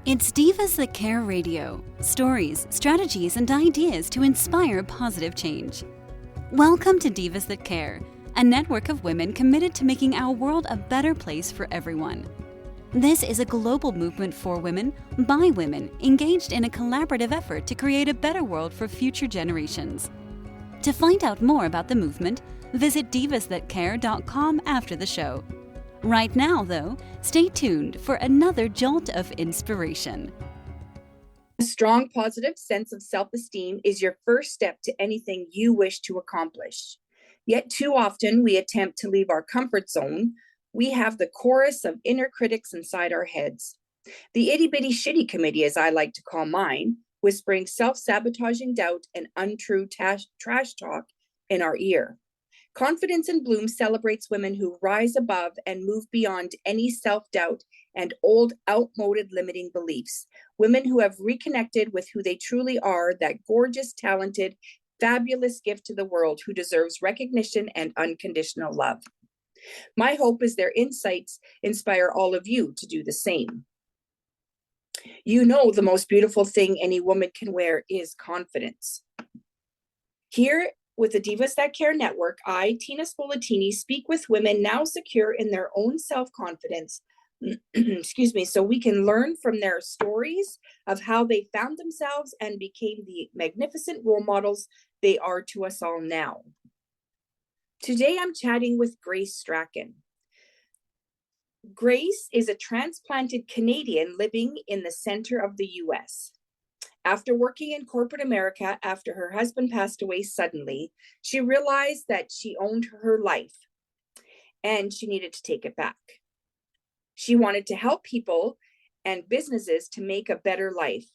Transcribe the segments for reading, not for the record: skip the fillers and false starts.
It's Divas That Care Radio. Stories, strategies, and ideas to inspire positive change. Welcome to Divas That Care, a network of women committed to making our world a better place for everyone. This is a global movement for women, by women, engaged in a collaborative effort to create a better world for future generations. To find out more about the movement, visit divasthatcare.com after the show. Right now, though, stay tuned for another jolt of inspiration. A strong, positive sense of self-esteem is your first step to anything you wish to accomplish. Yet too often we attempt to leave our comfort zone. We have the chorus of inner critics inside our heads. The itty-bitty shitty committee, as I like to call mine, whispering self-sabotaging doubt and untrue trash talk in our ear. Confidence in Bloom celebrates women who rise above and move beyond any self-doubt and old, outmoded limiting beliefs. Women who have reconnected with who they truly are, that gorgeous, talented, fabulous gift to the world who deserves recognition and unconditional love. My hope is their insights inspire all of you to do the same. You know, the most beautiful thing any woman can wear is confidence. Here with the Divas That Care Network, I, Tina Spolatini, speak with women now secure in their own self-confidence, excuse me, so we can learn from their stories of how they found themselves and became the magnificent role models they are to us all now. Today, I'm chatting with Grace Strachan. Grace is a transplanted Canadian living in the center of the US. After working in corporate America after her husband passed away suddenly, she realized that she owned her life and she needed to take it back. She wanted to help people and businesses to make a better life.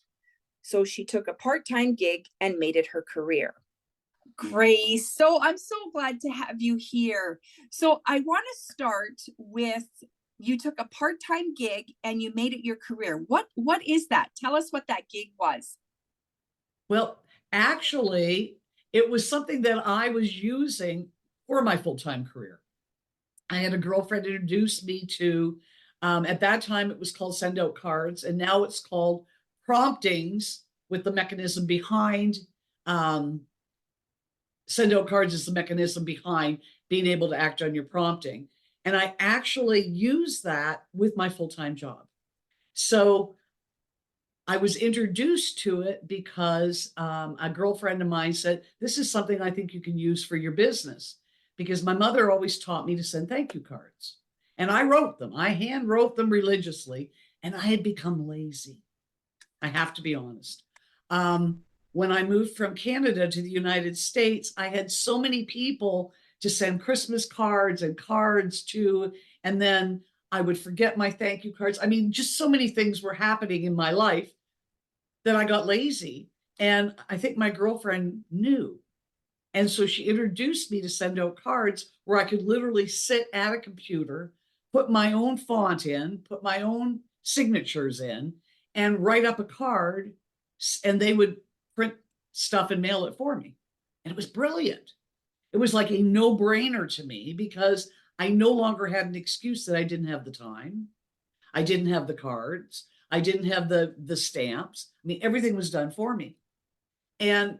So she took a part-time gig and made it her career. Grace, so I'm so glad to have you here. So I want to start with, you took a part-time gig and you made it your career. What is that? Tell us what that gig was. Well, actually, it was something that I was using for my full-time career. I had a girlfriend introduce me to, at that time, it was called send out cards, and now it's called promptings, with the mechanism behind, send out cards is the mechanism behind being able to act on your prompting. And I actually use that with my full-time job. So I was introduced to it because a girlfriend of mine said, this is something I think you can use for your business, because my mother always taught me to send thank you cards. And I wrote them. I hand wrote them religiously, and I had become lazy. I have to be honest. When I moved from Canada to the United States, I had so many people to send Christmas cards and cards to, and then I would forget my thank you cards. I mean, just so many things were happening in my life that I got lazy. And I think my girlfriend knew. And so she introduced me to send out cards where I could literally sit at a computer, put my own font in, put my own signatures in, and write up a card, and they would print stuff and mail it for me. And it was brilliant. It was like a no-brainer to me, because I no longer had an excuse that I didn't have the time. I didn't have the cards. I didn't have the stamps. I mean, everything was done for me. And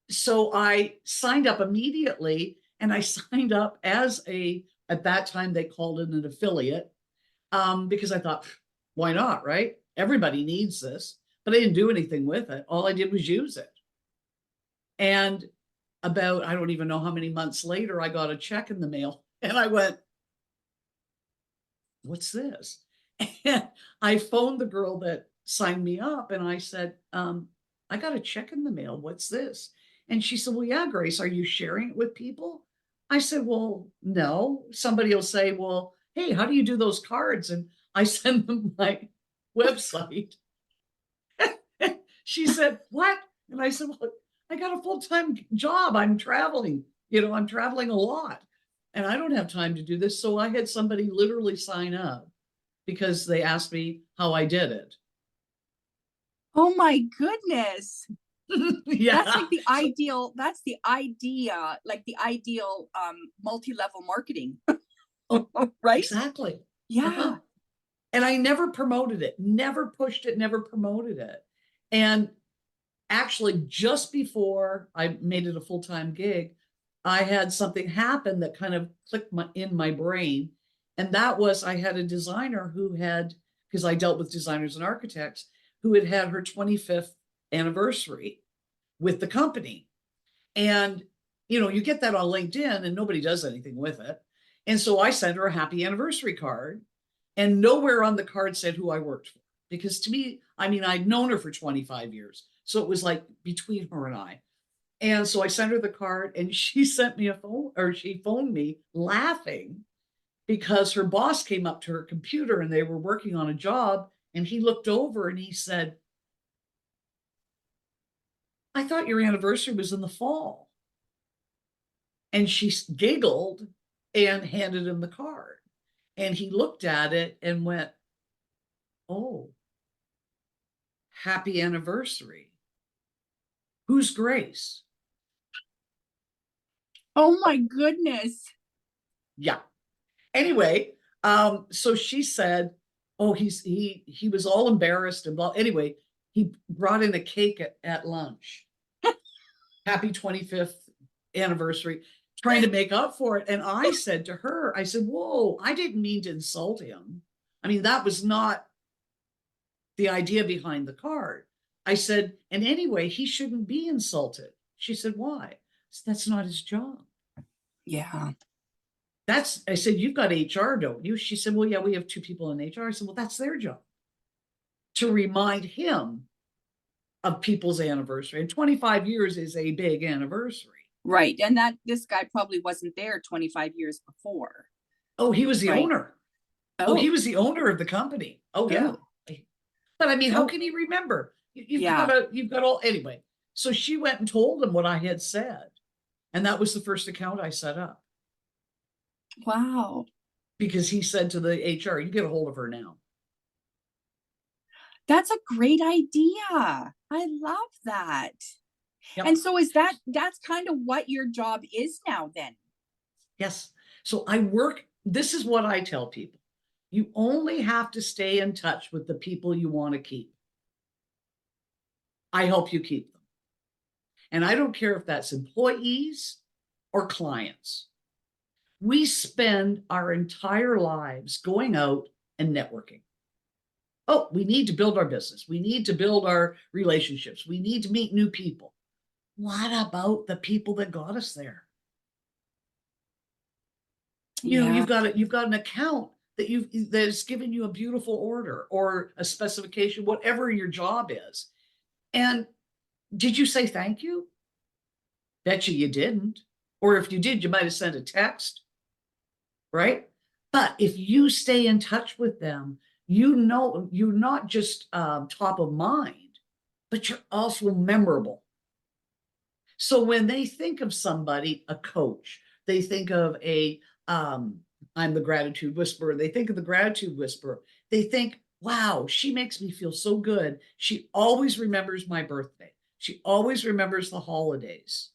so I signed up immediately, and I signed up as at that time they called it an affiliate, because I thought, why not, right? Everybody needs this, but I didn't do anything with it. All I did was use it. And about, I don't even know how many months later, I got a check in the mail, and I went, what's this? And I phoned the girl that signed me up, and I said, I got a check in the mail. What's this? And she said, well, yeah, Grace, are you sharing it with people? I said, well, no. Somebody will say, well, hey, how do you do those cards? And I send them my website. She said, what? And I said, well, I got a full-time job. I'm traveling, I'm traveling a lot, and I don't have time to do this. So I had somebody literally sign up because they asked me how I did it. Oh my goodness. Yeah. That's like the ideal, that's the idea, like the ideal multi-level marketing. Right? Exactly. Yeah. And I never promoted it, never pushed it, never promoted it. And actually, just before I made it a full-time gig, I had something happen that kind of clicked in my brain. And that was, I had a designer who had, because I dealt with designers and architects, who had had her 25th anniversary with the company. And, you get that on LinkedIn and nobody does anything with it. And so I sent her a happy anniversary card, and nowhere on the card said who I worked for. Because to me, I'd known her for 25 years. So it was like between her and I. And so I sent her the card, and she sent me she phoned me laughing because her boss came up to her computer and they were working on a job. And he looked over and he said, "I thought your anniversary was in the fall." And she giggled and handed him the card. And he looked at it and went, "Oh, happy anniversary. Who's Grace?" Oh my goodness. Yeah. Anyway, so she said, "Oh, he was all embarrassed and blah." Anyway, he brought in a cake at lunch. Happy 25th anniversary, trying to make up for it. And I said to her, I said, "Whoa, I didn't mean to insult him. That was not the idea behind the card." I said, "And anyway, he shouldn't be insulted." She said, "Why?" I said, "That's not his job." Yeah. I said, "You've got HR, don't you?" She said, "Well, yeah, we have 2 people in HR." I said, "Well, that's their job, to remind him of people's anniversary. And 25 years is a big anniversary." Right. And this guy probably wasn't there 25 years before. Oh, he was the Right. owner. Oh, he was the owner of the company. Oh, yeah. But how can he remember? You've got all, anyway. So she went and told him what I had said. And that was the first account I set up. wow. Because he said to the HR, "You get a hold of her now." That's a great idea. I love that. Yep. And so that's kind of what your job is now then? Yes. So this is what I tell people. You only have to stay in touch with the people you want to keep. I help you keep them. And I don't care if that's employees or clients. We spend our entire lives going out and networking. Oh, we need to build our business. We need to build our relationships. We need to meet new people. What about the people that got us there? You've got an account that's given you a beautiful order or a specification, whatever your job is. And did you say thank you? Bet you didn't. Or if you did, you might have sent a text, right? But if you stay in touch with them, you're not just top of mind, but you're also memorable. So when they think of somebody, a coach, they think of I'm the gratitude whisperer. They think of the gratitude whisperer. They think, "Wow, she makes me feel so good. She always remembers my birthday. She always remembers the holidays.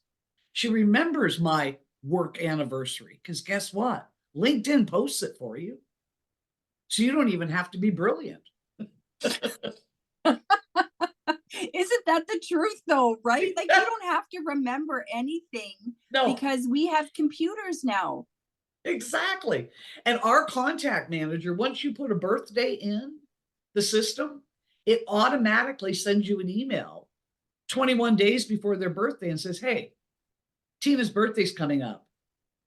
She remembers my work anniversary." Because guess what? LinkedIn posts it for you. So you don't even have to be brilliant. Isn't that the truth though, right? Like you don't have to remember anything. No. Because we have computers now. Exactly. And our contact manager, once you put a birthday in the system, it automatically sends you an email 21 days before their birthday and says, "Hey, Tina's birthday's coming up.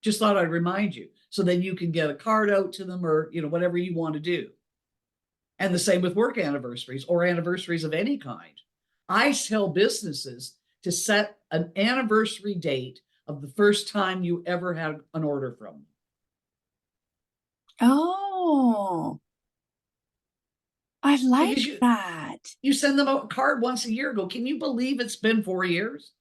Just thought I'd remind you." So then you can get a card out to them or, whatever you want to do. And the same with work anniversaries or anniversaries of any kind. I tell businesses to set an anniversary date of the first time you ever had an order from them. Oh, I like that. You send them a card once a year, go, "Can you believe it's been 4 years?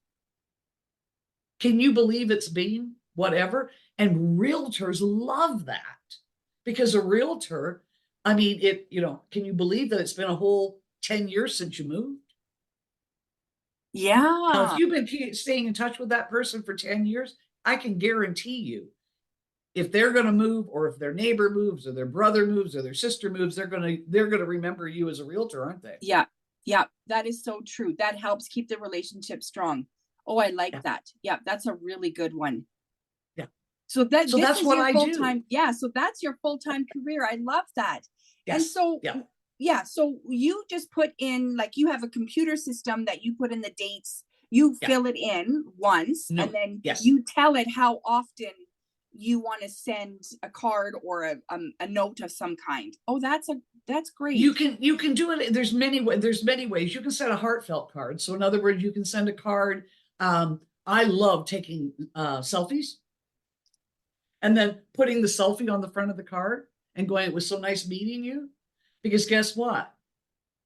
Can you believe it's been whatever?" And realtors love that because a realtor, can you believe that it's been a whole 10 years since you moved? Now, if Yeah. you've been staying in touch with that person for 10 years, I can guarantee you if they're going to move, or if their neighbor moves, or their brother moves, or their sister moves, they're going to remember you as a realtor, aren't they? Yeah. Yeah. That is so true. That helps keep the relationship strong. Oh, I like that. Yeah. That's a really good one. Yeah. So So this that's is what your I full do. time. Yeah. So that's your full-time career. I love that. And Yes. so, Yeah. yeah. So you just put in, like, you have a computer system that you put in the dates, you Yeah. fill it in once, No. and then Yes. you tell it how often you want to send a card or a note of some kind. Oh, that's great. You can do it. There's many ways. You can send a heartfelt card. So in other words, you can send a card. I love taking selfies and then putting the selfie on the front of the card and going, "It was so nice meeting you." Because guess what?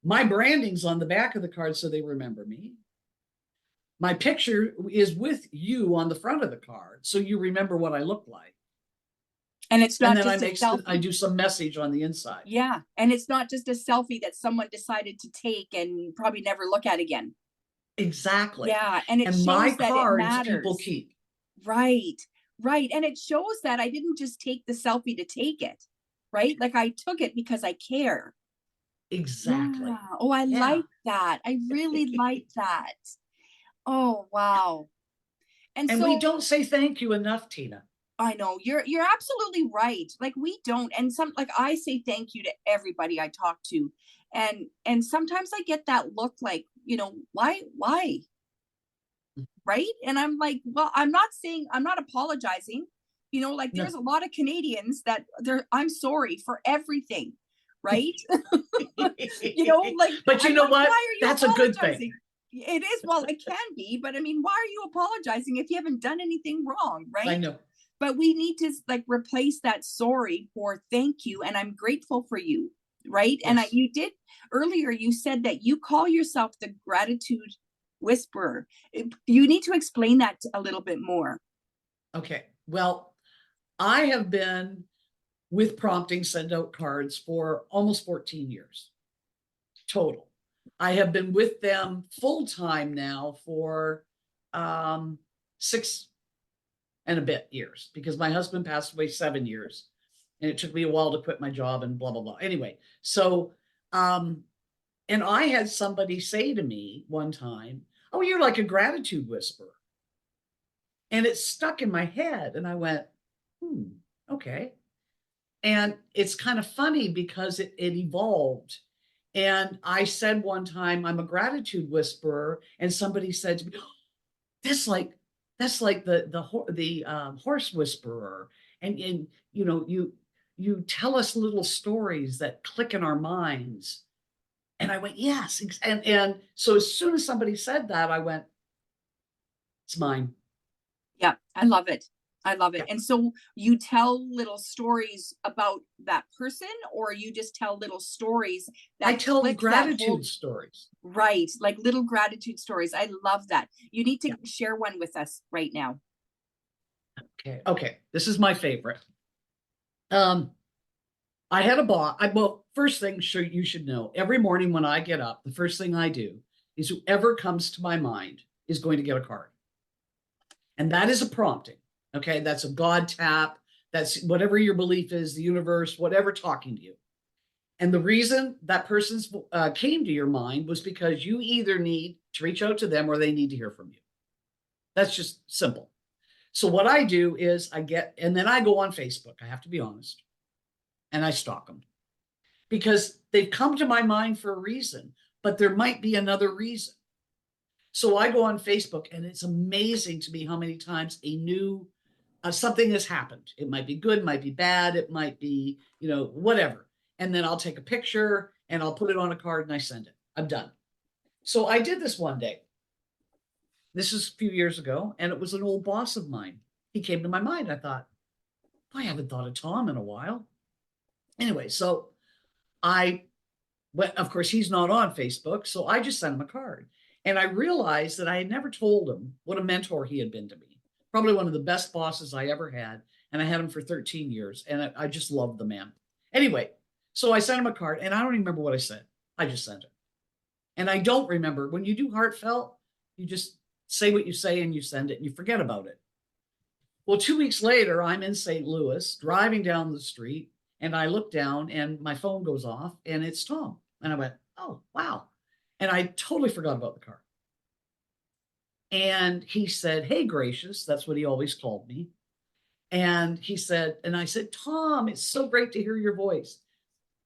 My branding's on the back of the card, so they remember me. My picture is with you on the front of the card, so you remember what I look like. And it's not And then just a selfie. I do some message on the inside. Yeah. And it's not just a selfie that someone decided to take and probably never look at again. Exactly. Yeah. And it And shows my that it cards matters. people keep. Right. Right. And it shows that I didn't just take the selfie to take it. Right. Like, I took it because I care. Exactly. Yeah. Oh, I Yeah. like that. I really like that. Oh, wow. And And so we don't say thank you enough, Tina. I know you're absolutely right. Like, we don't, and some, like, I say thank you to everybody I talk to, and sometimes I get that look like, why, right? And I'm like, well, I'm not apologizing. Like, No. there's a lot of Canadians that I'm sorry for everything, right? Like, But you I'm know like, what? why are you That's a good apologizing? thing. It is, well, it can be, but I mean, why are you apologizing if you haven't done anything wrong, right? I know. But we need to, like, replace that sorry for thank you, and I'm grateful for you, right? And Yes. you did earlier, you said that you call yourself the gratitude whisperer. You need to explain that a little bit more. Okay. Well, I have been with Prompting Send Out Cards for almost 14 years total. I have been with them full time now for 6 and a bit years, because my husband passed away 7 years and it took me a while to quit my job and blah, blah, blah. Anyway, so, and I had somebody say to me one time, "Oh, you're like a gratitude whisperer." And it stuck in my head. And I went, okay. And it's kind of funny because it evolved. And I said one time, "I'm a gratitude whisperer." And somebody said to me, "Oh, that's like the horse whisperer." And you tell us little stories that click in our minds. And I went, "Yes." And so as soon as somebody said that, I went, "It's mine." Yeah, I love it. I love it. Yeah. And so you tell little stories about that person, or you just tell little stories that I tell click that gratitude whole, stories. right, like little gratitude stories. I love that. You need to Yeah. share one with us right now. Okay. This is my favorite. I had a boss. Well, first thing, sure, you should know, every morning when I get up, the first thing I do is whoever comes to my mind is going to get a card. And that is a prompting. Okay. That's a God tap. That's whatever your belief is, the universe, whatever talking to you. And the reason that person's came to your mind was because you either need to reach out to them or they need to hear from you. That's just simple. So what I do is and then I go on Facebook, I have to be honest, and I stalk them because they've come to my mind for a reason, but there might be another reason. So I go on Facebook, and it's amazing to me how many times a new something has happened. It might be good, might be bad, it might be, whatever. And then I'll take a picture and I'll put it on a card and I send it. I'm done. So I did this one day. This is a few years ago, and it was an old boss of mine. He came to my mind. I thought, I haven't thought of Tom in a while. Anyway, so I went, of course, he's not on Facebook. So I just sent him a card. And I realized that I had never told him what a mentor he had been to me. Probably one of the best bosses I ever had. And I had him for 13 years. And I just loved the man. Anyway, so I sent him a card, and I don't even remember what I said. I just sent it. And I don't remember. When you do heartfelt, you just say what you say and you send it and you forget about it. Well, 2 weeks later, I'm in St. Louis driving down the street, and I look down and my phone goes off and it's Tom. And I went, oh, wow. And I totally forgot about the car. And he said, hey, Gracious. That's what he always called me. And he said, and I said, Tom, it's so great to hear your voice.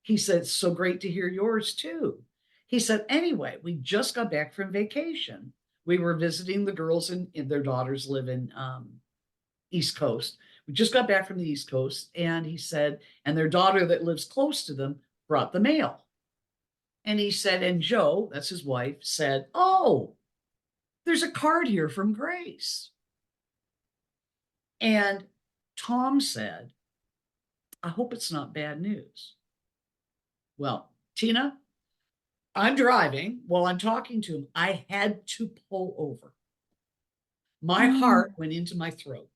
He said, it's so great to hear yours too. He said, anyway, we just got back from vacation. We were visiting the girls, and their daughters live in East Coast. We just got back from the East Coast. And he said, and their daughter that lives close to them brought the mail. And he said, and Joe, that's his wife, said, oh, there's a card here from Grace. And Tom said, I hope it's not bad news. Well, Tina, I'm driving while I'm talking to him. I had to pull over. My heart went into my throat.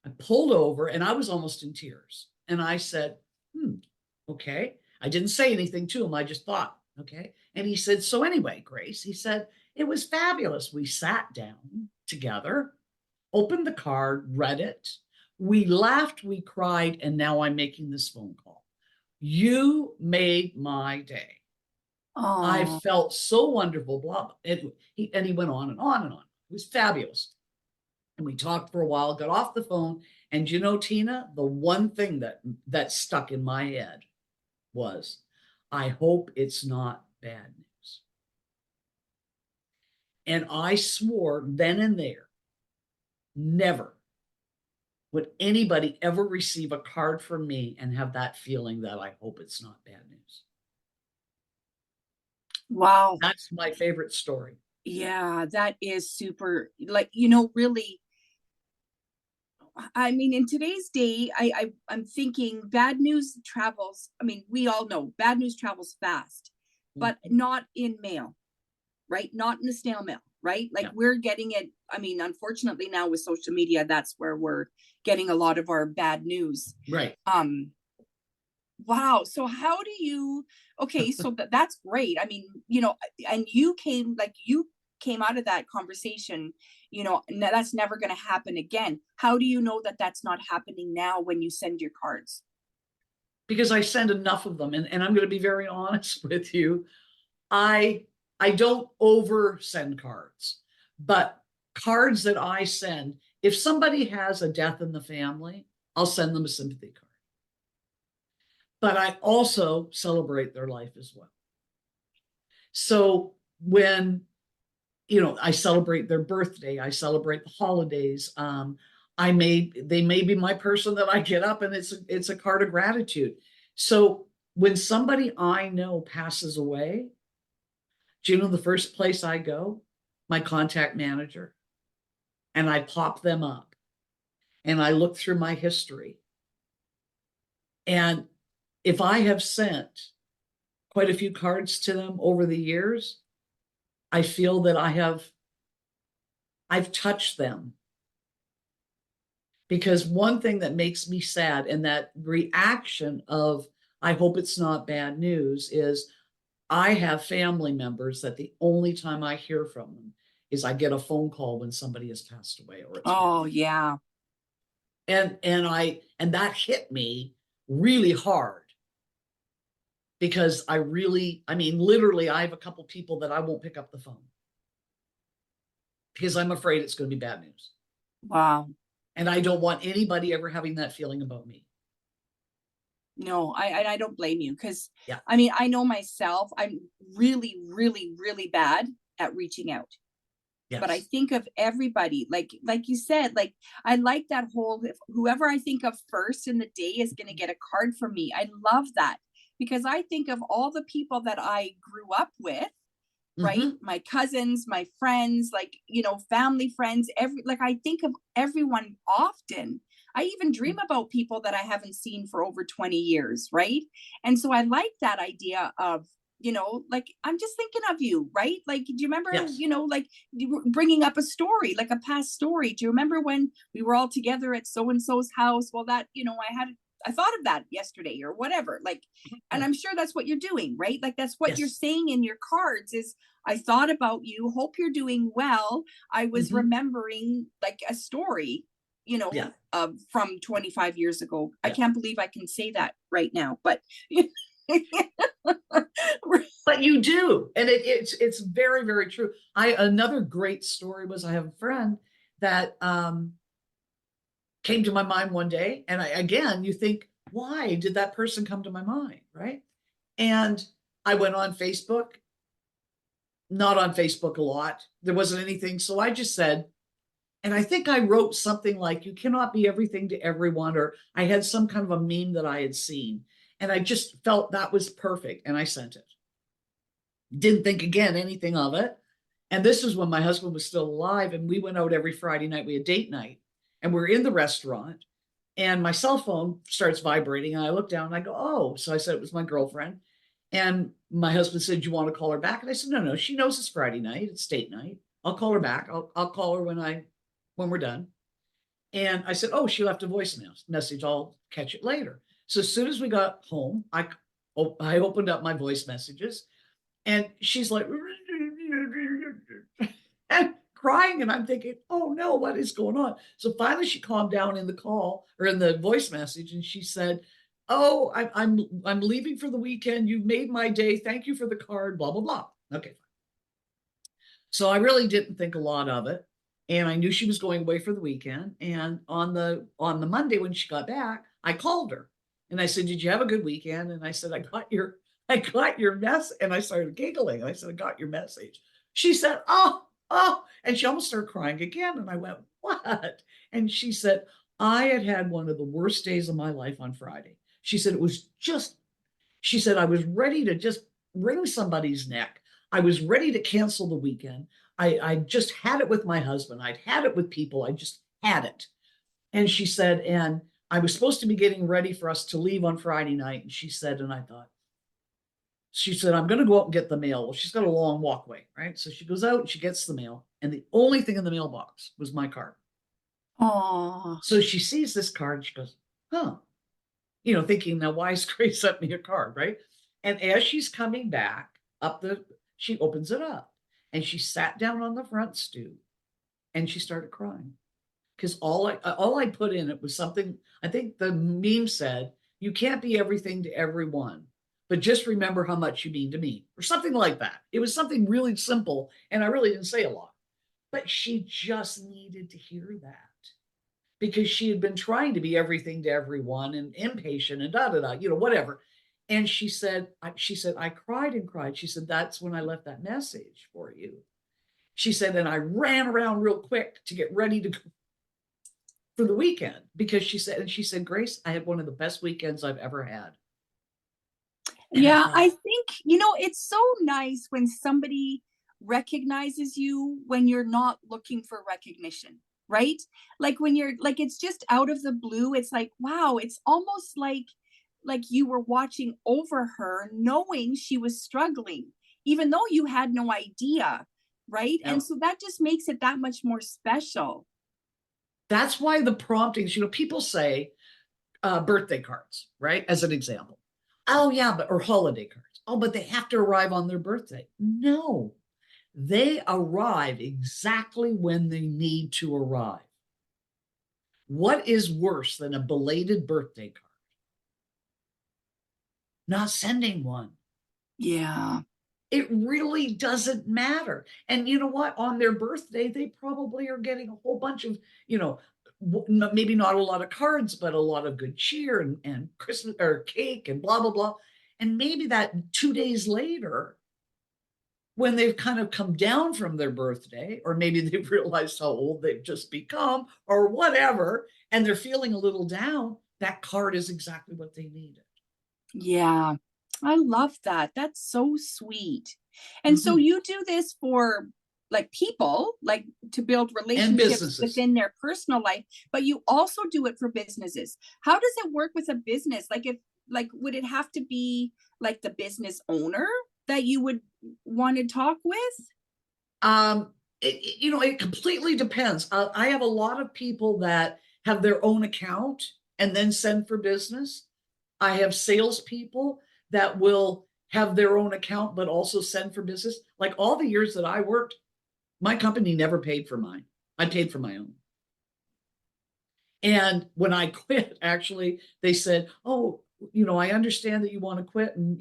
I pulled over and I was almost in tears. And I said, okay. I didn't say anything to him. I just thought, okay. And he said, so anyway, Grace, he said, it was fabulous. We sat down together, opened the card, read it. We laughed, we cried, and now I'm making this phone call. You made my day. Oh, I felt so wonderful, blah, blah. He went on and on and on. It was fabulous. And we talked for a while, got off the phone. And you know, Tina, the one thing that stuck in my head was, I hope it's not bad news. And I swore then and there, never would anybody ever receive a card from me and have that feeling that I hope it's not bad news. wow. That's my favorite story. Yeah, that is super, like, really, I mean, in today's day, I'm thinking bad news travels. I mean, we all know bad news travels fast, but not in mail, right? Not in the snail mail, right? Like we're getting it. I mean, unfortunately now with social media, that's where we're getting a lot of our bad news. Right. Wow. So how do you, okay, so that's great. I mean, and you came out of that conversation, that's never going to happen again. How do you know that that's not happening now when you send your cards? Because I send enough of them. And I'm going to be very honest with you. I don't over send cards, but cards that I send, if somebody has a death in the family, I'll send them a sympathy card. But I also celebrate their life as well. So when, I celebrate their birthday, I celebrate the holidays. They may be my person that I get up and it's a card of gratitude. So when somebody I know passes away, do you know the first place I go? My contact manager. And I pop them up and I look through my history. And if I have sent quite a few cards to them over the years, I feel that I've touched them. Because one thing that makes me sad, and that reaction of, I hope it's not bad news, is I have family members that the only time I hear from them is I get a phone call when somebody has passed away. Yeah. And that hit me really hard. Because literally, I have a couple people that I won't pick up the phone because I'm afraid it's going to be bad news. Wow. And I don't want anybody ever having that feeling about me. No, I don't blame you because, I mean, I know myself, I'm really, really, really bad at reaching out. Yes. But I think of everybody, like you said, like, I like that whole, whoever I think of first in the day is going to get a card from me. I love that. Because I think of all the people that I grew up with, right? My cousins, my friends, family friends, I think of everyone often. I even dream about people that I haven't seen for over 20 years, right? And so I like that idea of, I'm just thinking of you, right? Like, do you remember, yes. You were bringing up a story, like a past story. Do you remember when we were all together at so-and-so's house? Well, that, I had I thought of that yesterday or whatever. Like, and I'm sure that's what you're doing, right? Like that's what you're Yes. saying in your cards is I thought about you, hope you're doing well. I was Mhm. remembering like a story, Yeah. from 25 years ago. I Yeah. can't believe I can say that right now, but But you do. And it's very, very true. Another great story was I have a friend that came to my mind one day. And again, you think, why did that person come to my mind? Right. And I went on Facebook, not on Facebook a lot. There wasn't anything. So I just said, and I think I wrote something like, you cannot be everything to everyone, or I had some kind of a meme that I had seen. And I just felt that was perfect. And I sent it. Didn't think again anything of it. And this is when my husband was still alive, and we went out every Friday night. We had date night, and we're in the restaurant, and my cell phone starts vibrating, and I look down and I go, oh. So I said it was my girlfriend, and my husband said, you want to call her back? And I said, no, she knows it's Friday night, it's date night. I'll call her back. I'll call her when we're done. And I said, oh, she left a voice message. I'll catch it later. So as soon as we got home, I opened up my voice messages, and she's like, and crying. And I'm thinking, oh no, what is going on? So finally she calmed down in the call or in the voice message. And she said, oh, I'm leaving for the weekend. You've made my day. Thank you for the card, blah, blah, blah. Okay. So I really didn't think a lot of it. And I knew she was going away for the weekend. And on the Monday when she got back, I called her and I said, did you have a good weekend? And I said, I got your mess. And I started giggling. And I said, I got your message. She said, oh, and she almost started crying again. And I went, what? And she said, I had one of the worst days of my life on Friday. She said, she said, I was ready to just wring somebody's neck. I was ready to cancel the weekend. I just had it with my husband. I'd had it with people. I just had it. And she said, and I was supposed to be getting ready for us to leave on Friday night. And she said, and I thought, she said, I'm going to go out and get the mail. Well, she's got a long walkway, right? So she goes out and she gets the mail. And the only thing in the mailbox was my card. oh, So she sees this card and she goes, huh, thinking, now why is Grace sent me a card, right? And as she's coming back she opens it up and she sat down on the front stoop and she started crying. Because all I put in it was something, I think the meme said, you can't be everything to everyone, but just remember how much you mean to me, or something like that. It was something really simple, and I really didn't say a lot, but she just needed to hear that because she had been trying to be everything to everyone and impatient and whatever. And she said, I cried and cried. She said, that's when I left that message for you. She said, and I ran around real quick to get ready to go for the weekend because she said, Grace, I had one of the best weekends I've ever had. And yeah, I think, it's so nice when somebody recognizes you when you're not looking for recognition, right? Like when you're like, it's just out of the blue. It's like, wow, it's almost like you were watching over her, knowing she was struggling, even though you had no idea, right? Yeah. And so that just makes it that much more special. That's why the promptings, people say birthday cards, right? As an example. Oh yeah, or holiday cards. Oh, but they have to arrive on their birthday. No, they arrive exactly when they need to arrive. What is worse than a belated birthday card? Not sending one. Yeah. It really doesn't matter. And you know what? On their birthday, they probably are getting a whole bunch of, maybe not a lot of cards, but a lot of good cheer and Christmas or cake and blah, blah, blah. And maybe that 2 days later, when they've kind of come down from their birthday, or maybe they've realized how old they've just become or whatever, and they're feeling a little down, that card is exactly what they needed. Yeah. I love that. That's so sweet. And so you do this for like people, like to build relationships within their personal life, but you also do it for businesses. How does it work with a business? Would it have to be like the business owner that you would want to talk with? It completely depends. I have a lot of people that have their own account and then send for business. I have salespeople that will have their own account, but also send for business. Like all the years that I worked, my company never paid for mine. I paid for my own. And when I quit, actually, they said, oh, I understand that you want to quit, and,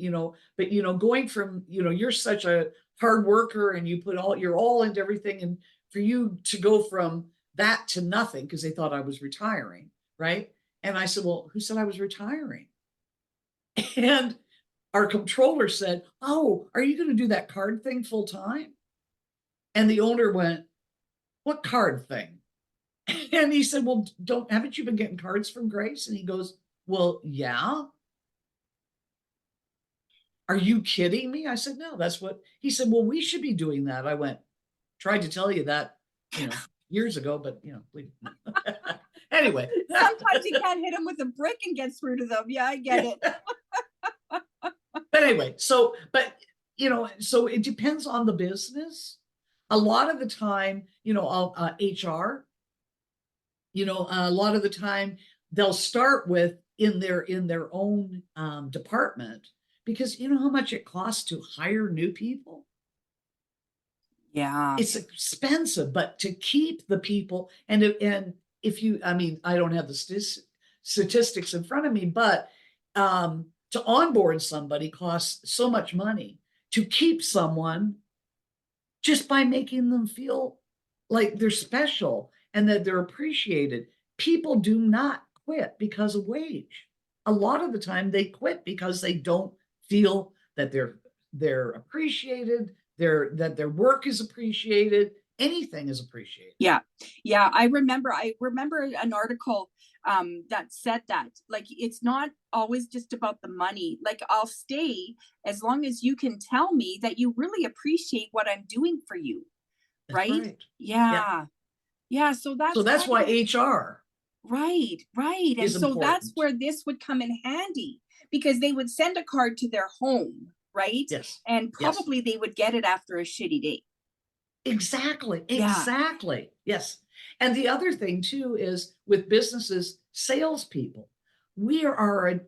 but, going from, you're such a hard worker and you're all into everything. And for you to go from that to nothing, because they thought I was retiring. Right. And I said, well, who said I was retiring? And our controller said, oh, are you going to do that card thing full time? And the owner went, what card thing? And he said, well, haven't you been getting cards from Grace? And he goes, well, yeah. Are you kidding me? I said, no, that's what he said. Well, we should be doing that. I went, tried to tell you that, years ago, but anyway. Sometimes you can't hit them with a brick and get through to them. Yeah, I get it. But anyway, so it depends on the business. A lot of the time, HR, a lot of the time they'll start with in their own department, because you know how much it costs to hire new people. Yeah, it's expensive, but to keep the people, and if you, I don't have the statistics in front of me, but to onboard somebody costs so much money. To keep someone, just by making them feel like they're special and that they're appreciated. People do not quit because of wage. A lot of the time they quit because they don't feel that they're appreciated, that their work is appreciated, anything is appreciated. Yeah. I remember an article that said that, like, it's not always just about the money. Like, I'll stay as long as you can tell me that you really appreciate what I'm doing for you. Right? Yeah. So that's why HR. Right. And so important. That's where this would come in handy, because they would send a card to their home, right? Yes. And probably they would get it after a shitty day. Exactly. Yeah. Yes. And the other thing too is with businesses, salespeople, we are a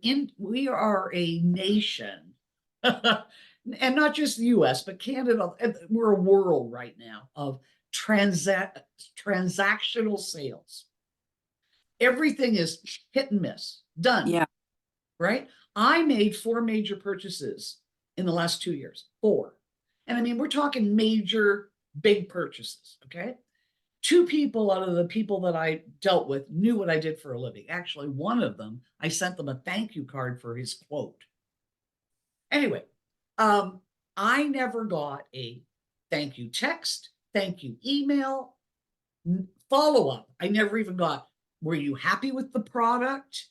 nation, and not just the US, but Canada. We're a world right now of transactional sales. Everything is hit and miss. Done. Yeah. Right. I made 4 major purchases in the last 2 years. 4. And we're talking major, big purchases. Okay. 2 people out of the people that I dealt with knew what I did for a living. Actually, one of them, I sent them a thank you card for his quote. Anyway, I never got a thank you text, thank you email, follow-up. I never even got, were you happy with the product?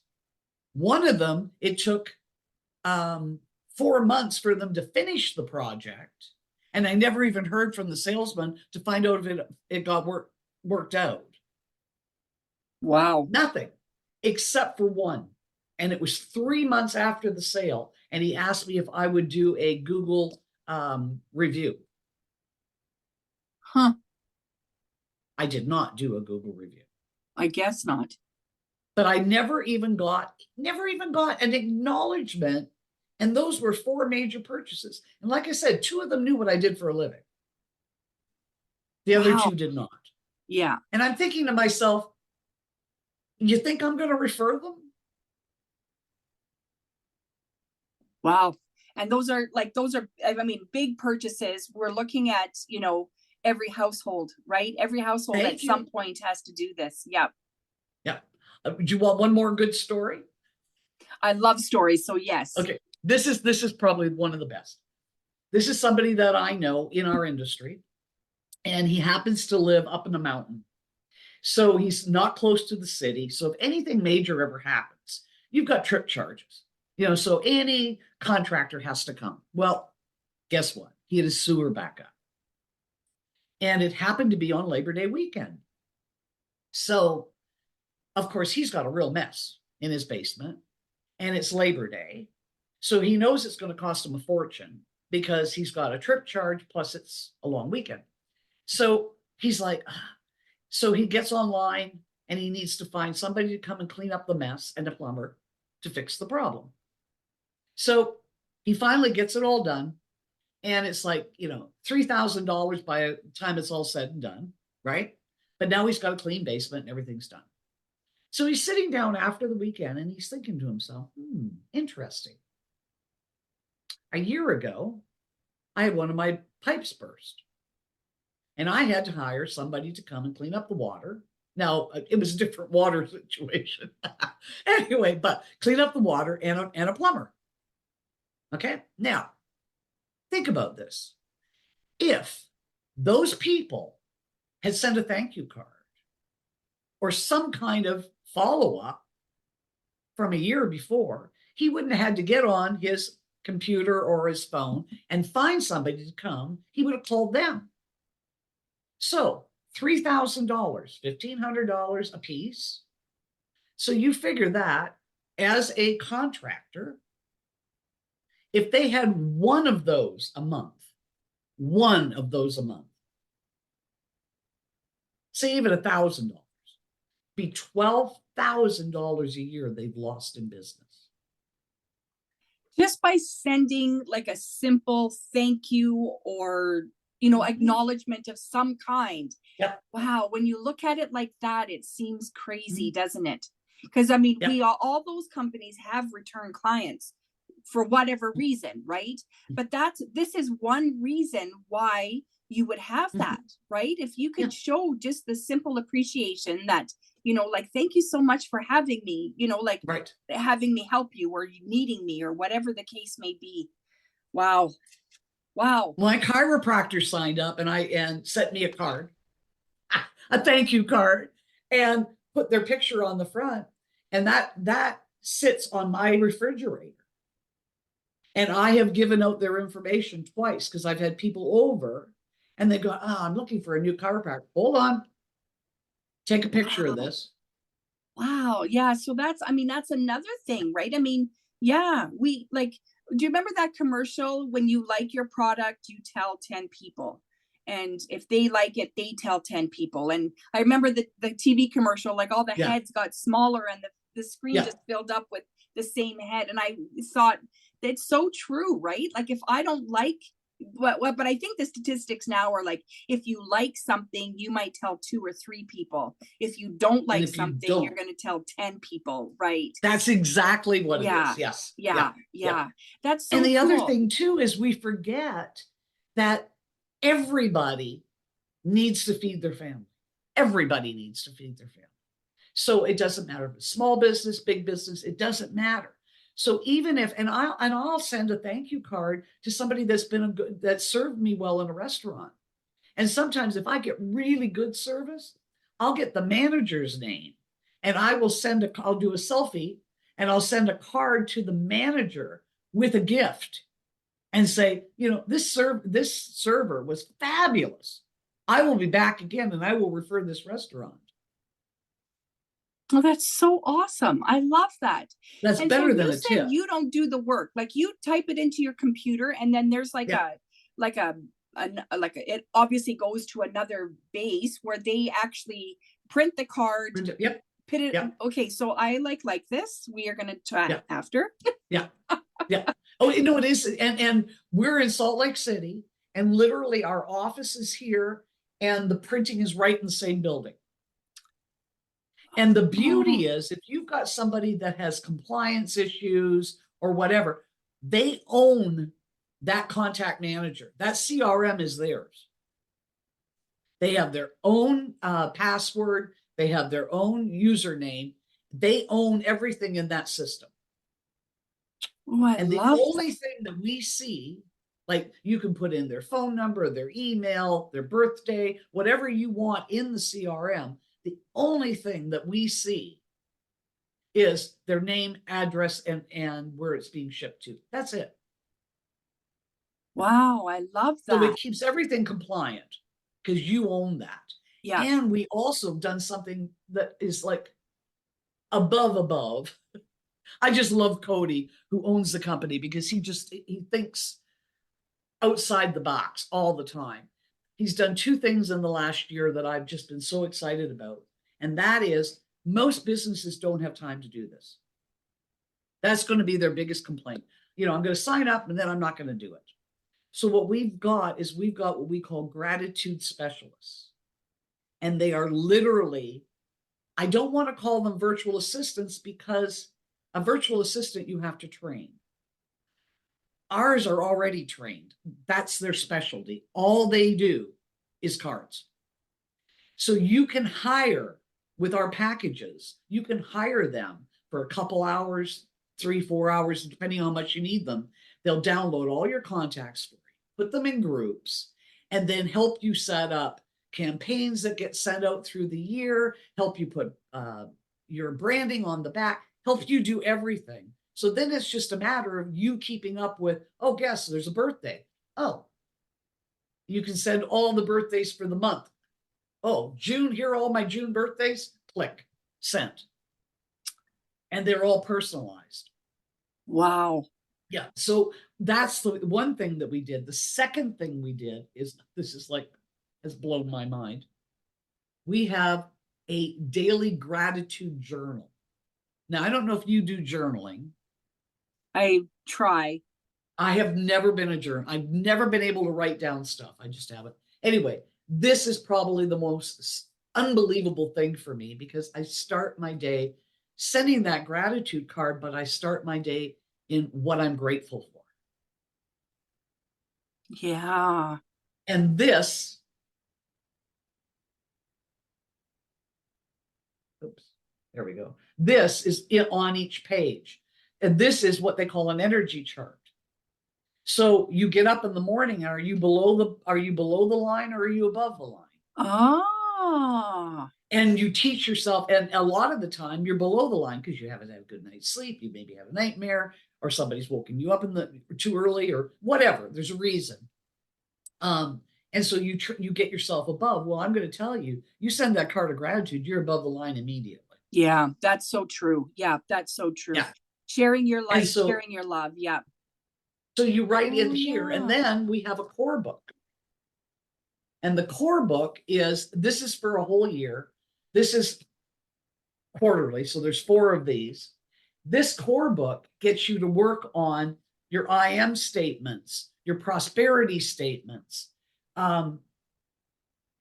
One of them, it took 4 months for them to finish the project. And I never even heard from the salesman to find out if it got worked out. Wow. Nothing, except for one. And it was 3 months after the sale. And he asked me if I would do a Google review. Huh. I did not do a Google review. I guess not. But I never even got an acknowledgement. And those were 4 major purchases. And like I said, 2 of them knew what I did for a living. The other 2 did not. Yeah. And I'm thinking to myself, you think I'm going to refer them? Wow. And those are big purchases. We're looking at, every household, right? Every household at some point has to do this. Yeah. Yeah. Do you want one more good story? I love stories. So yes. Okay. This is probably one of the best. This is somebody that I know in our industry, and he happens to live up in a mountain. So he's not close to the city. So if anything major ever happens, you've got trip charges, so any contractor has to come. Well, guess what? He had his sewer back up. And it happened to be on Labor Day weekend. So, of course, he's got a real mess in his basement, and it's Labor Day. So he knows it's going to cost him a fortune because he's got a trip charge, plus it's a long weekend. So he's like, so he gets online and he needs to find somebody to come and clean up the mess and a plumber to fix the problem. So he finally gets it all done. And it's like, $3,000 by the time it's all said and done, right? But now he's got a clean basement and everything's done. So he's sitting down after the weekend and he's thinking to himself, interesting. A year ago, I had one of my pipes burst. And I had to hire somebody to come and clean up the water. Now, it was a different water situation. Anyway, but clean up the water and a plumber. Okay, now, think about this. If those people had sent a thank you card or some kind of follow-up from a year before, he wouldn't have had to get on his computer or his phone and find somebody to come. He would have called them. So $3,000, $1,500 a piece. So you figure that as a contractor, if they had one of those a month, say even $1,000, be $12,000 a year they've lost in business. Just by sending like a simple thank you or, acknowledgement of some kind. Yep. Wow. When you look at it like that, it seems crazy, doesn't it? Because I mean, Yep. all those companies have return clients for whatever reason, right? But this is one reason why you would have that, right? If you could show just the simple appreciation that, like, thank you so much for having me, like Right. having me help you or you needing me or whatever the case may be. Wow. My chiropractor signed up and sent me a card, a thank you card, and put their picture on the front. And that sits on my refrigerator. And I have given out their information twice because I've had people over and they go, I'm looking for a new chiropractor. Hold on. Take a picture of this. Wow. Yeah. So that's another thing, right? I mean, yeah, do you remember that commercial? When you like your product, you tell 10 people. And if they like it, they tell 10 people. And I remember the TV commercial, like all the heads got smaller and the screen just filled up with the same head. And I thought, that's so true, right? Like if I don't like but I think the statistics now are like, if you like something, you might tell 2 or 3 people. If you don't like something, you're going to tell 10 people, right? That's exactly what it is. Yes. Yeah. That's so And the cool. other thing too is we forget that everybody needs to feed their family. Everybody needs to feed their family. So it doesn't matter if it's small business, big business, it doesn't matter. So even if, and I'll send a thank you card to somebody that served me well in a restaurant. And sometimes if I get really good service, I'll get the manager's name and I'll do a selfie and I'll send a card to the manager with a gift and say, this server was fabulous. I will be back again and I will refer this restaurant. Oh, that's so awesome. I love that. That's and better so than a tip. You don't do the work. Like you type it into your computer and then there's it obviously goes to another base where they actually print the card. Yep. Put it. Yep. Okay. So I like this. We are going to chat after. Yeah. Oh, it is. And we're in Salt Lake City and literally our office is here and the printing is right in the same building. And the beauty is if you've got somebody that has compliance issues or whatever, they own that contact manager. That CRM is theirs. They have their own password. They have their own username. They own everything in that system. Oh, and the only thing that we see, like you can put in their phone number, their email, their birthday, whatever you want in the CRM. The only thing that we see is their name, address, and where it's being shipped to. That's it. Wow, I love that. So it keeps everything compliant because you own that. Yeah. And we also done something that is like above. I just love Cody, who owns the company, because he thinks outside the box all the time. He's done 2 things in the last year that I've just been so excited about. And that is, most businesses don't have time to do this. That's going to be their biggest complaint. I'm going to sign up and then I'm not going to do it. So what we've got what we call gratitude specialists. And they are literally, I don't want to call them virtual assistants because a virtual assistant you have to train. Ours are already trained. That's their specialty. All they do is cards. So you can hire with our packages, you can hire them for a couple hours, 3-4 hours, depending on how much you need them. They'll download all your contacts for you, put them in groups, and then help you set up campaigns that get sent out through the year, help you put your branding on the back, help you do everything. So then it's just a matter of you keeping up with, oh, guess there's a birthday. Oh, you can send all the birthdays for the month. Oh, June, here are all my June birthdays. Click, sent. And they're all personalized. Wow. Yeah. So that's the one thing that we did. The second thing we did is, this is like, has blown my mind. We have a daily gratitude journal. Now, I don't know if you do journaling. I try. I have never been a journal. I've never been able to write down stuff. I just haven't. Anyway, this is probably the most unbelievable thing for me because I start my day sending that gratitude card, but I start my day in what I'm grateful for. Yeah. And this, oops, there we go. This is it on each page. And this is what they call an energy chart. So you get up in the morning, are you below the line or are you above the line? Ah. And you teach yourself, and a lot of the time you're below the line because you haven't had a good night's sleep. You maybe have a nightmare, or somebody's woken you up too early, or whatever. There's a reason. And so you get yourself above. Well, I'm going to tell you, you send that card of gratitude, you're above the line immediately. Yeah, that's so true. Yeah, that's so true. Yeah. Sharing your life, so, sharing your love. Yeah. So you write in here, and then we have a core book. And the core book this is for a whole year. This is quarterly, so there's 4 of these. This core book gets you to work on your I am statements, your prosperity statements. And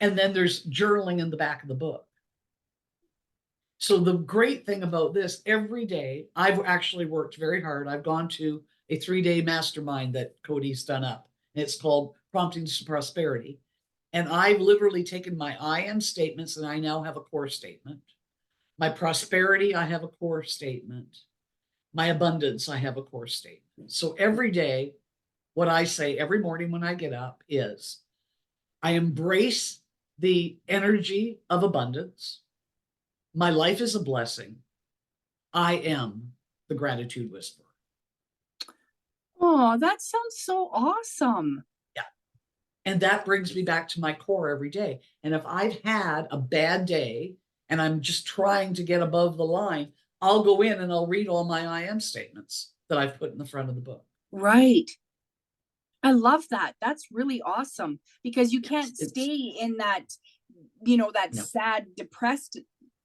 then there's journaling in the back of the book. So the great thing about this, every day, I've actually worked very hard. I've gone to a 3-day mastermind that Cody's done up. And it's called Promptings to Prosperity. And I've literally taken my I am statements, and I now have a core statement. My prosperity, I have a core statement. My abundance, I have a core statement. So every day, what I say every morning when I get up is, I embrace the energy of abundance. My life is a blessing. I am the gratitude whisperer. Oh, that sounds so awesome. Yeah. And that brings me back to my core every day. And if I've had a bad day and I'm just trying to get above the line, I'll go in and I'll read all my I am statements that I've put in the front of the book. Right. I love that. That's really awesome because you can't stay in that, sad, depressed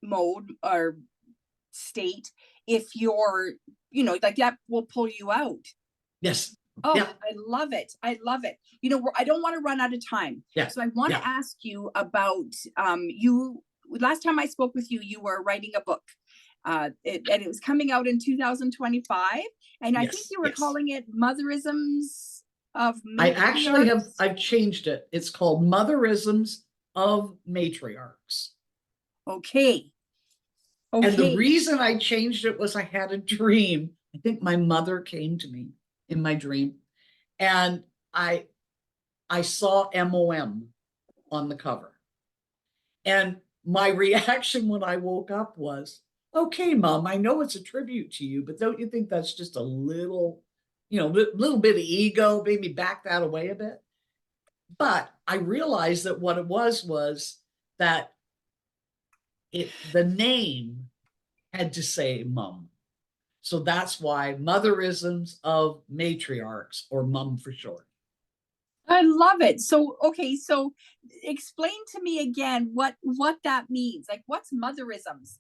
mode or state if you're, like that will pull you out. Yes. Oh, yeah. I love it. I love it. I don't want to run out of time. Yeah. So I want to ask you about, last time I spoke with you, you were writing a book. And it was coming out in 2025. And I think you were calling it Motherisms of Matriarchs. I've changed it. It's called Motherisms of Matriarchs. Okay. And the reason I changed it was I had a dream. I think my mother came to me in my dream, and I saw MOM on the cover. And my reaction when I woke up was, okay, Mom, I know it's a tribute to you, but don't you think that's just a little bit of ego, maybe back that away a bit? But I realized that what it was that the name had to say Mum. So that's why Motherisms of Matriarchs, or Mum for short. I love it. So, okay, so explain to me again what that means. Like, what's motherisms?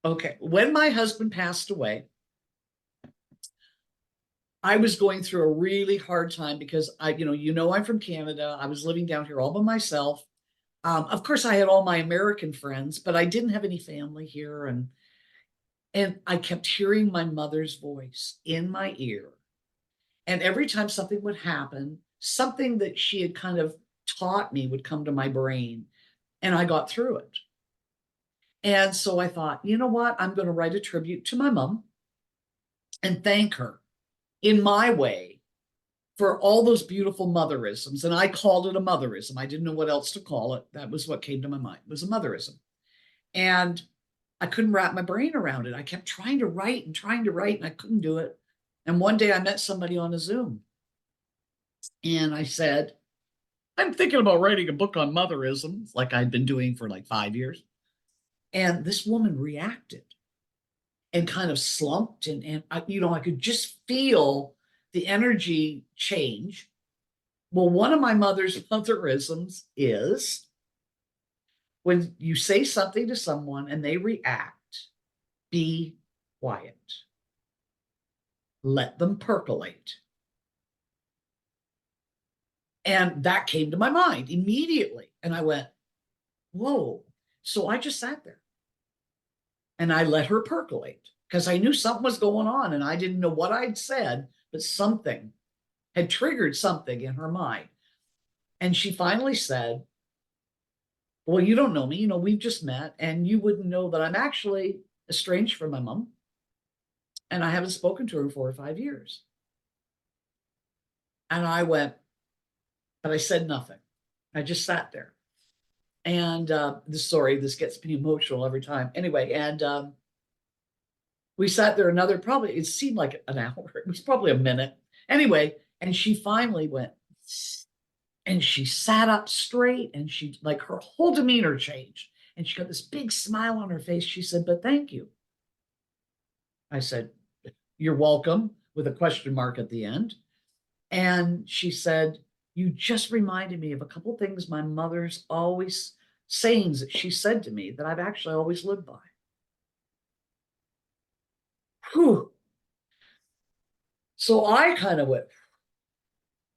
Okay. When my husband passed away, I was going through a really hard time because I'm from Canada. I was living down here all by myself. Of course, I had all my American friends, but I didn't have any family here, and I kept hearing my mother's voice in my ear. And every time something would happen, something that she had kind of taught me would come to my brain, and I got through it. And so I thought, you know what? I'm going to write a tribute to my mom and thank her in my way for all those beautiful motherisms. And I called it a motherism. I didn't know what else to call it. That was what came to my mind. It was a motherism. And I couldn't wrap my brain around it. I kept trying to write, and I couldn't do it. And one day I met somebody on a Zoom, and I said, I'm thinking about writing a book on motherisms, like I'd been doing for like 5 years. And this woman reacted and kind of slumped, and I could just feel the energy change. Well, one of my mother's motherisms is when you say something to someone and they react, be quiet. Let them percolate. And that came to my mind immediately. And I went, whoa. So I just sat there and I let her percolate because I knew something was going on, and I didn't know what I'd said, but something had triggered something in her mind. And she finally said, well, you don't know me. We've just met, and you wouldn't know that I'm actually estranged from my mom. And I haven't spoken to her in 4 or 5 years. And I went, but I said nothing. I just sat there. And this gets me emotional every time. Anyway, and we sat there it seemed like an hour. It was probably a minute. Anyway, and she finally went, and she sat up straight, and she, like, her whole demeanor changed. And she got this big smile on her face. She said, but thank you. I said, you're welcome, with a question mark at the end. And she said, you just reminded me of a couple of things my mother's always sayings that she said to me that I've actually always lived by. Whew. So I kind of went,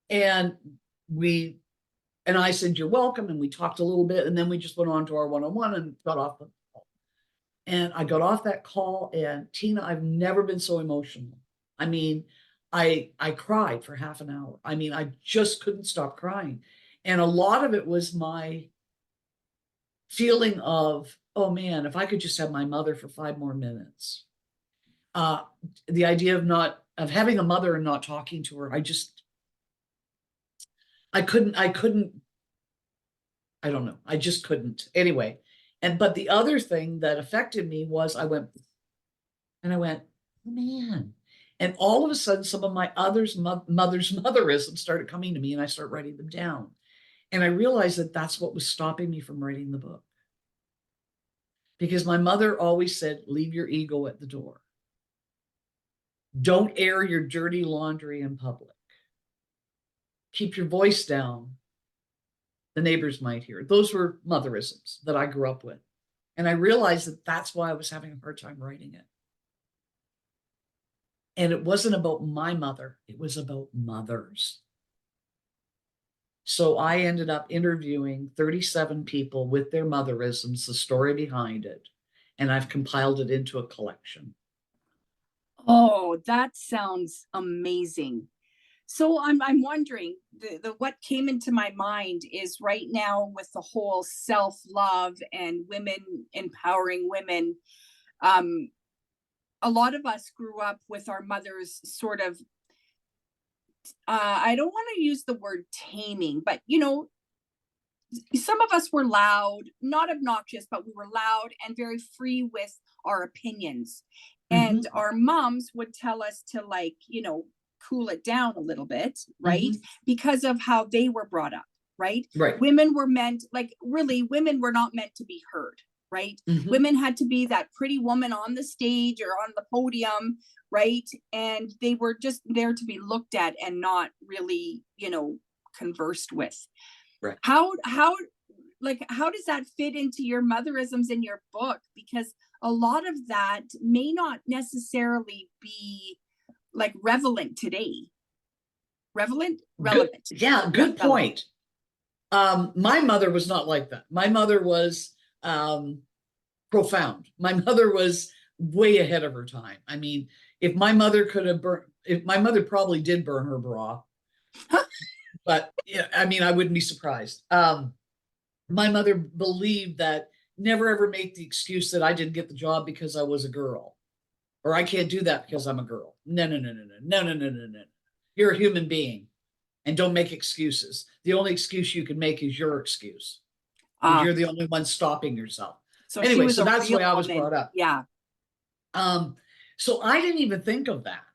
and I said, you're welcome. And we talked a little bit, and then we just went on to our one-on-one and got off the call. And I got off that call, and Tina, I've never been so emotional. I mean, I cried for half an hour. I mean, I just couldn't stop crying. And a lot of it was my feeling of, oh man, if I could just have my mother for 5 more minutes. The idea of having a mother and not talking to her, I couldn't, I don't know. I just couldn't. Anyway. But the other thing that affected me was I went, oh man. And all of a sudden, some of my mother's motherisms started coming to me, and I started writing them down. And I realized that that's what was stopping me from writing the book. Because my mother always said, leave your ego at the door. Don't air your dirty laundry in public. Keep your voice down. The neighbors might hear. Those were motherisms that I grew up with. And I realized that that's why I was having a hard time writing it. And it wasn't about my mother. It was about mothers. So I ended up interviewing 37 people with their motherisms, the story behind it. And I've compiled it into a collection. Oh, that sounds amazing. So I'm wondering, the what came into my mind is right now with the whole self-love and women empowering women. A lot of us grew up with our mothers sort of, I don't want to use the word taming, but some of us were loud, not obnoxious, but we were loud and very free with our opinions. And our moms would tell us to, like, cool it down a little bit, right? Because of how they were brought up, right? Right. Women were not meant to be heard. right? Mhm. Women had to be that pretty woman on the stage or on the podium, right? And they were just there to be looked at and not really, conversed with. Right. How does that fit into your motherisms in your book? Because a lot of that may not necessarily be like relevant today. Relevant? Yeah, good point. My mother was not like that. My mother was profound. My mother was way ahead of her time. I mean, if my mother probably did burn her bra, but yeah, I mean, I wouldn't be surprised. My mother believed that never ever make the excuse that I didn't get the job because I was a girl, or I can't do that because I'm a girl. No, no, no, no, no, no, no, no, no, no. You're a human being, and don't make excuses. The only excuse you can make is your excuse, because you're the only one stopping yourself. So anyway, she was so that's the way I was woman. brought up. Yeah. So I didn't even think of that,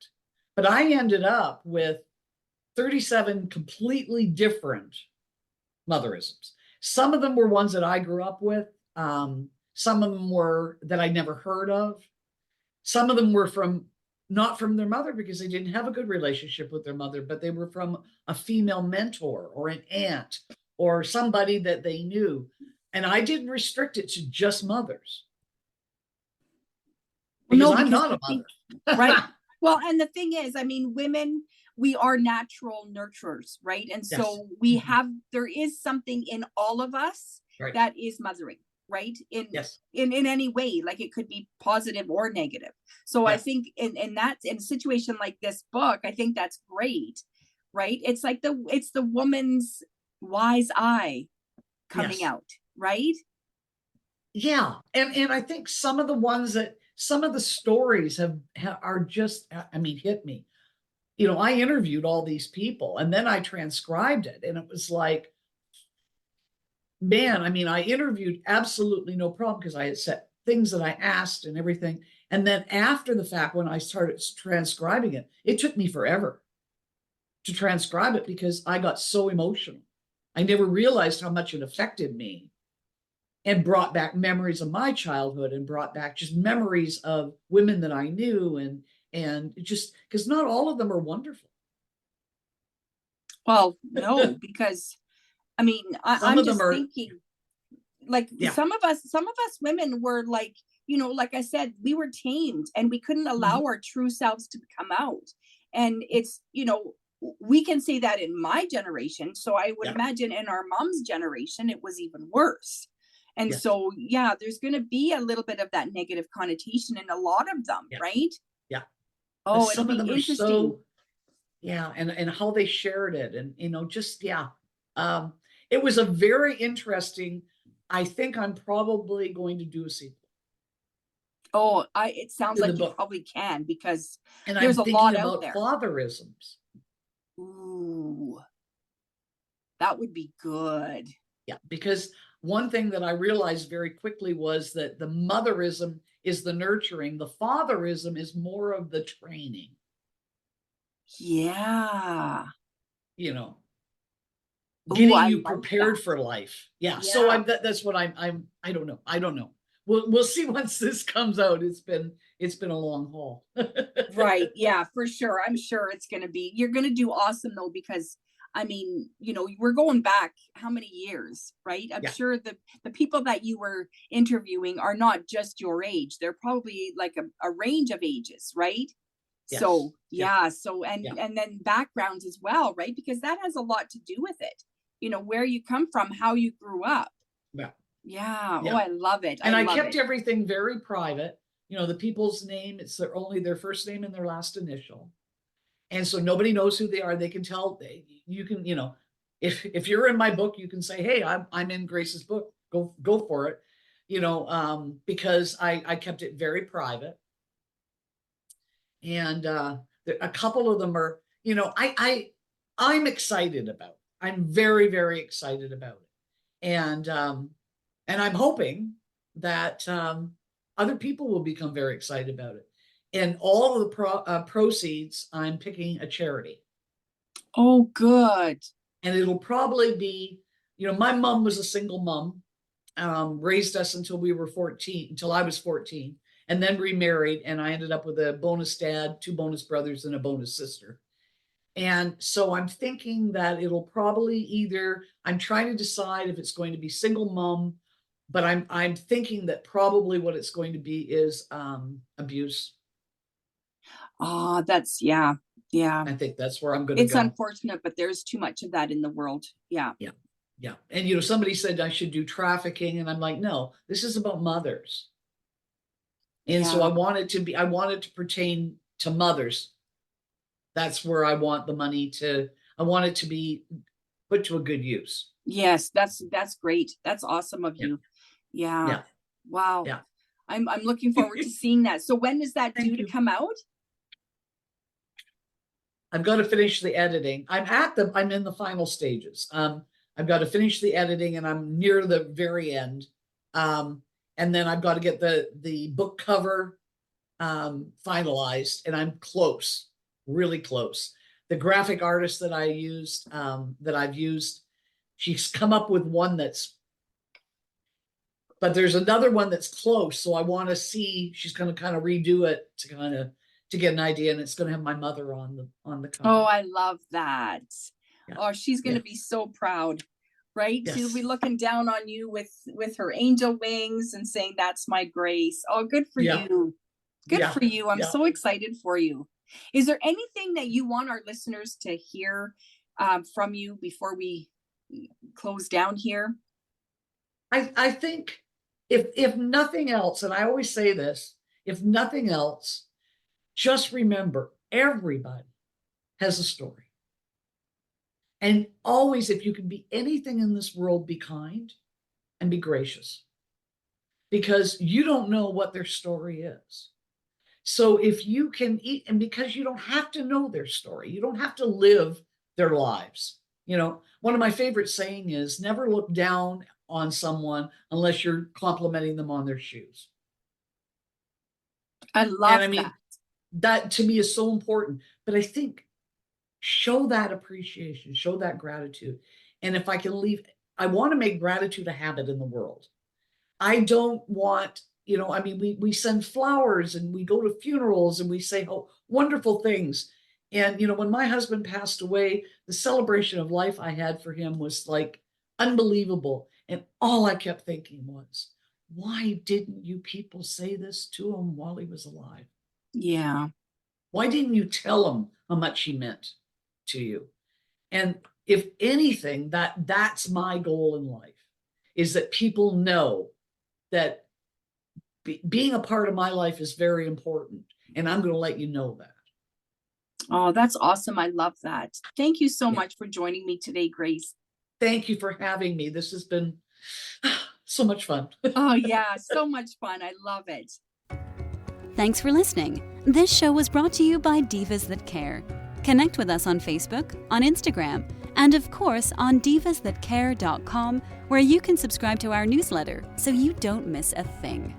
but I ended up with 37 completely different motherisms. Some of them were ones that I grew up with. Some of them were that I never heard of. Some of them were not from their mother because they didn't have a good relationship with their mother, but they were from a female mentor or an aunt or somebody that they knew. And I didn't restrict it to just mothers. Because I'm not a mother. Right. Well, and the thing is, I mean, women, we are natural nurturers, right? And so we have, there is something in all of us that is mothering, right? In any way, like it could be positive or negative. So I think in a situation like this book, I think that's great, right? It's like it's the woman's wise eye coming out, right? Yeah. And I think some of the stories are just, I mean, hit me. I interviewed all these people and then I transcribed it, and it was like, man, I mean, I interviewed absolutely no problem because I had said things that I asked and everything. And then after the fact, when I started transcribing it, it took me forever to transcribe it because I got so emotional. I never realized how much it affected me and brought back memories of my childhood and brought back just memories of women that I knew, and just because not all of them are wonderful. Well, no, because I mean, I'm just thinking, like some of us women were like, like I said, we were tamed and we couldn't allow our true selves to come out. And it's, we can say that in my generation. So I would imagine in our mom's generation, it was even worse. And so, there's going to be a little bit of that negative connotation in a lot of them, right? Yeah. Oh, it'll be interesting. And how they shared it, and it was a very interesting. I think I'm probably going to do a sequel. Oh, it sounds like you probably can, because there's a lot out there. Motherisms. Ooh, that would be good. Yeah, because one thing that I realized very quickly was that the motherism is the nurturing, the fatherism is more of the training. Yeah. Getting you prepared for life. Yeah. So that's what I don't know. We'll see once this comes out. It's been a long haul. Right. Yeah, for sure. I'm sure you're going to do awesome though, because I mean, we're going back how many years, right? I'm sure the people that you were interviewing are not just your age. They're probably like a range of ages, right? Yes. So, and then backgrounds as well, right? Because that has a lot to do with it. Where you come from, how you grew up. Yeah. Yeah. Oh, I love it. And I kept everything very private. The people's name, it's only their first name and their last initial. And so nobody knows who they are. They can tell, you can, if you're in my book, you can say, hey, I'm in Grace's book. Go for it. Because I kept it very private. And a couple of them are, I'm excited about it. I'm very, very excited about it. And I'm hoping that other people will become very excited about it. And all of the proceeds, I'm picking a charity. Oh, good. And it'll probably be, my mom was a single mom. raised us until we were 14, until I was 14, and then remarried. And I ended up with a bonus dad, 2 bonus brothers, and a bonus sister. And so I'm thinking that it'll probably I'm trying to decide if it's going to be single mom, but I'm thinking that probably what it's going to be is abuse. Oh, that's, yeah. I think that's where I'm going to It's go. unfortunate, but there's too much of that in the world. Yeah. Yeah. And, somebody said I should do trafficking, and I'm like, no, this is about mothers. And so I want it to pertain to mothers. That's where I want the money I want it to be put to a good use. Yes, that's great. That's awesome of you. Yeah. Yeah. Wow. Yeah. I'm looking forward to seeing that. So when is that due to come out? I've got to finish the editing. I'm in the final stages. I've got to finish the editing, and I'm near the very end. And then I've got to get the book cover finalized, and I'm close, really close. The graphic artist that I've used, she's come up with one but there's another one that's close. So I want to see, she's going to kind of redo it to get an idea, and it's going to have my mother on the cover. Oh, I love that. Yeah. Oh, she's going to be so proud, right? Yes. She'll be looking down on you with her angel wings and saying, "That's my Grace." Oh, good for you. Good for you. I'm so excited for you. Is there anything that you want our listeners to hear from you before we close down here? I think if nothing else, and I always say this, if nothing else, just remember, everybody has a story. And always, if you can be anything in this world, be kind and be gracious, because you don't know what their story is. So if you can and because you don't have to know their story, you don't have to live their lives. One of my favorite saying is, never look down on someone unless you're complimenting them on their shoes. I love that. That to me is so important. But I think show that appreciation, show that gratitude. And if I can I want to make gratitude a habit in the world. I don't want, we send flowers, and we go to funerals, and we say wonderful things. And, when my husband passed away, the celebration of life I had for him was like unbelievable. And all I kept thinking was, why didn't you people say this to him while he was alive? Yeah. Why didn't you tell him how much he meant to you? And if anything, that's my goal in life, is that people know that being a part of my life is very important. And I'm going to let you know that. Oh, that's awesome. I love that. Thank you so much for joining me today, Grace. Thank you for having me. This has been so much fun. Oh, yeah. So much fun. I love it. Thanks for listening. This show was brought to you by Divas That Care. Connect with us on Facebook, on Instagram, and of course on divasthatcare.com, where you can subscribe to our newsletter so you don't miss a thing.